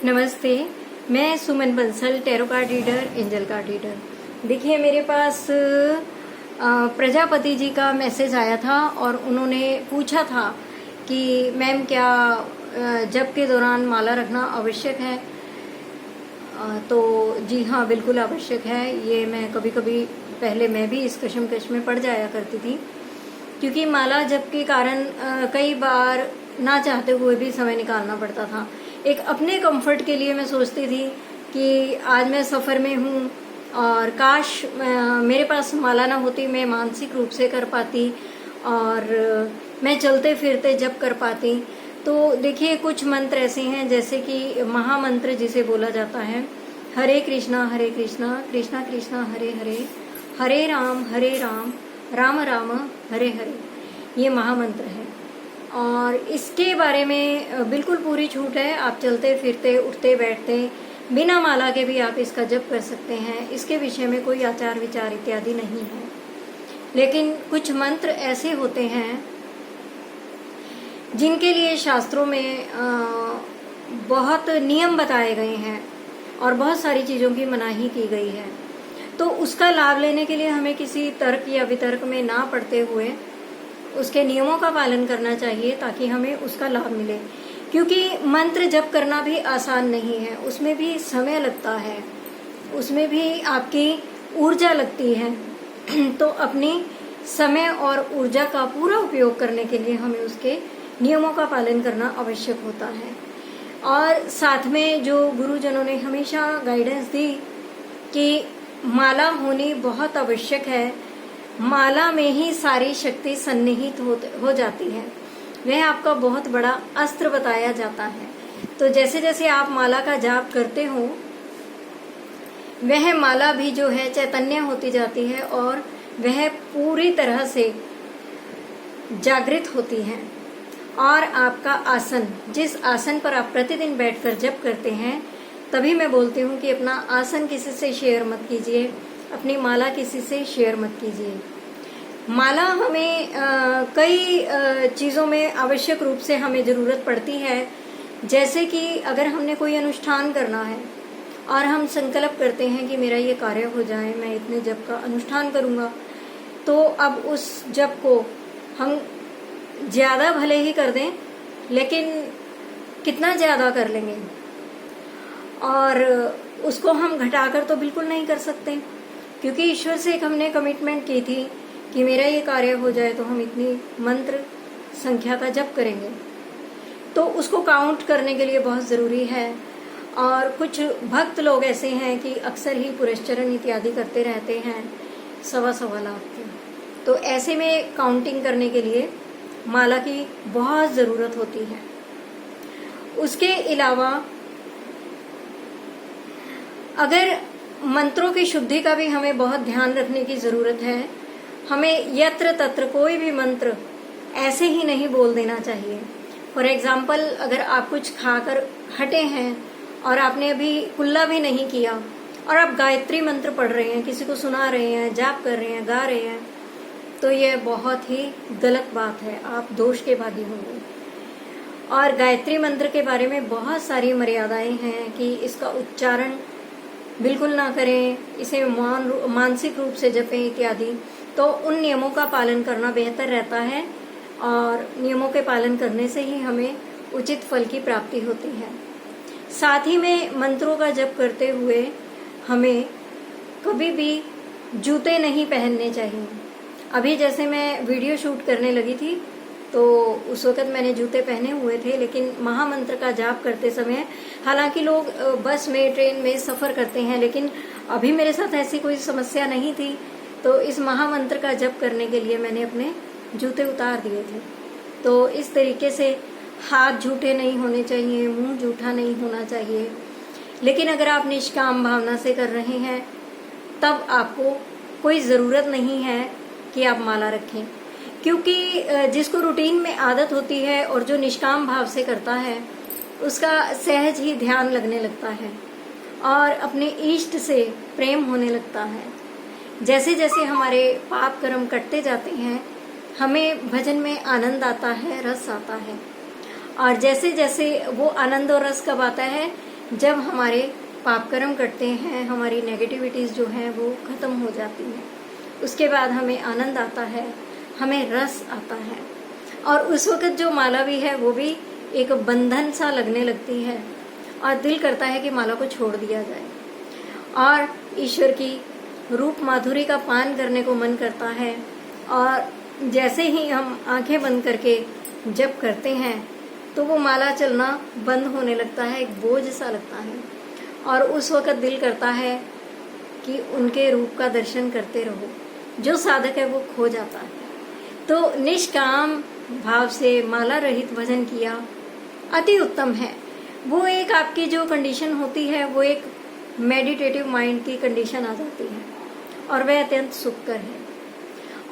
नमस्ते। मैं Suman Bansal, tarot card reader, angel card reader. देखिए, मेरे पास प्रजापति जी का मैसेज आया था और उन्होंने पूछा था कि मैम क्या जप के दौरान माला रखना आवश्यक है। तो जी हाँ, बिल्कुल आवश्यक है। ये मैं कभी कभी पहले मैं भी इस कशमकश में पड़ जाया करती थी, क्योंकि माला जप के कारण कई बार ना चाहते हुए भी समय निकालना पड़ता था। एक अपने कंफर्ट के लिए मैं सोचती थी कि आज मैं सफ़र में हूँ और काश मेरे पास माला ना होती, मैं मानसिक रूप से कर पाती और मैं चलते फिरते जप कर पाती। तो देखिए, कुछ मंत्र ऐसे हैं जैसे कि महामंत्र जिसे बोला जाता है, हरे कृष्णा कृष्णा कृष्णा हरे हरे, हरे राम राम राम हरे हरे। ये महामंत्र है और इसके बारे में बिल्कुल पूरी छूट है। आप चलते फिरते उठते बैठते बिना माला के भी आप इसका जप कर सकते हैं। इसके विषय में कोई आचार विचार इत्यादि नहीं है। लेकिन कुछ मंत्र ऐसे होते हैं जिनके लिए शास्त्रों में बहुत नियम बताए गए हैं और बहुत सारी चीज़ों की मनाही की गई है। तो उसका लाभ लेने के लिए हमें किसी तर्क या वितर्क में ना पड़ते हुए उसके नियमों का पालन करना चाहिए, ताकि हमें उसका लाभ मिले। क्योंकि मंत्र जप करना भी आसान नहीं है, उसमें भी समय लगता है, उसमें भी आपकी ऊर्जा लगती है। तो अपनी समय और ऊर्जा का पूरा उपयोग करने के लिए हमें उसके नियमों का पालन करना आवश्यक होता है। और साथ में जो गुरुजनों ने हमेशा गाइडेंस दी कि माला होनी बहुत आवश्यक है, माला में ही सारी शक्ति सन्निहित हो जाती है, वह आपका बहुत बड़ा अस्त्र बताया जाता है। तो जैसे जैसे आप माला का जाप करते हो, वह माला भी जो है चैतन्य होती जाती है और वह पूरी तरह से जागृत होती है। और आपका आसन, जिस आसन पर आप प्रतिदिन बैठकर जप करते हैं, तभी मैं बोलती हूँ कि अपना आसन किसी से शेयर मत कीजिए, अपनी माला किसी से शेयर मत कीजिए। माला हमें कई चीज़ों में आवश्यक रूप से हमें ज़रूरत पड़ती है। जैसे कि अगर हमने कोई अनुष्ठान करना है और हम संकल्प करते हैं कि मेरा ये कार्य हो जाए, मैं इतने जप का अनुष्ठान करूँगा, तो अब उस जप को हम ज़्यादा भले ही कर दें, लेकिन कितना ज़्यादा कर लेंगे, और उसको हम घटाकर तो बिल्कुल नहीं कर सकते। क्योंकि ईश्वर से एक हमने कमिटमेंट की थी कि मेरा ये कार्य हो जाए तो हम इतनी मंत्र संख्या का जप करेंगे, तो उसको काउंट करने के लिए बहुत ज़रूरी है। और कुछ भक्त लोग ऐसे हैं कि अक्सर ही पुरस्चरण इत्यादि करते रहते हैं, 1.25 लाख के। तो ऐसे में काउंटिंग करने के लिए माला की बहुत ज़रूरत होती है। उसके अलावा अगर मंत्रों की शुद्धि का भी हमें बहुत ध्यान रखने की ज़रूरत है। हमें यत्र तत्र कोई भी मंत्र ऐसे ही नहीं बोल देना चाहिए। फॉर एग्जाम्पल, अगर आप कुछ खाकर हटे हैं और आपने अभी कुल्ला भी नहीं किया और आप गायत्री मंत्र पढ़ रहे हैं, किसी को सुना रहे हैं, जाप कर रहे हैं, गा रहे हैं, तो यह बहुत ही गलत बात है, आप दोष के भागी होंगे। और गायत्री मंत्र के बारे में बहुत सारी मर्यादाएं हैं कि इसका उच्चारण बिल्कुल ना करें, इसे मानसिक रूप से जपें इत्यादि। तो उन नियमों का पालन करना बेहतर रहता है और नियमों के पालन करने से ही हमें उचित फल की प्राप्ति होती है। साथ ही में मंत्रों का जप करते हुए हमें कभी भी जूते नहीं पहनने चाहिए। अभी जैसे मैं वीडियो शूट करने लगी थी तो उस वक़्त मैंने जूते पहने हुए थे, लेकिन महामंत्र का जाप करते समय, हालांकि लोग बस में, ट्रेन में सफ़र करते हैं, लेकिन अभी मेरे साथ ऐसी कोई समस्या नहीं थी। तो इस महामंत्र का जप करने के लिए मैंने अपने जूते उतार दिए थे। तो इस तरीके से हाथ झूठे नहीं होने चाहिए, मुंह झूठा नहीं होना चाहिए। लेकिन अगर आप निष्काम भावना से कर रहे हैं, तब आपको कोई ज़रूरत नहीं है कि आप माला रखें। क्योंकि जिसको रूटीन में आदत होती है और जो निष्काम भाव से करता है, उसका सहज ही ध्यान लगने लगता है और अपने इष्ट से प्रेम होने लगता है। जैसे जैसे हमारे पाप कर्म कटते जाते हैं, हमें भजन में आनंद आता है, रस आता है। और जैसे जैसे वो आनंद और रस कब आता है, जब हमारे पाप कर्म कटते हैं, हमारी नेगेटिविटीज़ जो हैं वो ख़त्म हो जाती हैं, उसके बाद हमें आनंद आता है, हमें रस आता है, और उस वक़्त जो माला भी है वो भी एक बंधन सा लगने लगती है और दिल करता है कि माला को छोड़ दिया जाए, और ईश्वर की रूप माधुरी का पान करने को मन करता है। और जैसे ही हम आंखें बंद करके जप करते हैं तो वो माला चलना बंद होने लगता है, एक बोझ सा लगता है, और उस वक़्त दिल करता है कि उनके रूप का दर्शन करते रहो। जो साधक है वो खो जाता है। तो निष्काम भाव से माला रहित भजन किया अति उत्तम है। वो एक आपकी जो कंडीशन होती है वो एक मेडिटेटिव माइंड की कंडीशन आ जाती है, और वह अत्यंत सुखकर है,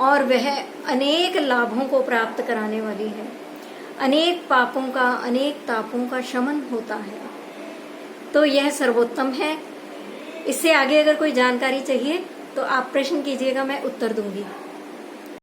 और वह अनेक लाभों को प्राप्त कराने वाली है। अनेक पापों का, अनेक तापों का शमन होता है। तो यह सर्वोत्तम है। इससे आगे अगर कोई जानकारी चाहिए तो आप प्रश्न कीजिएगा, मैं उत्तर दूंगी।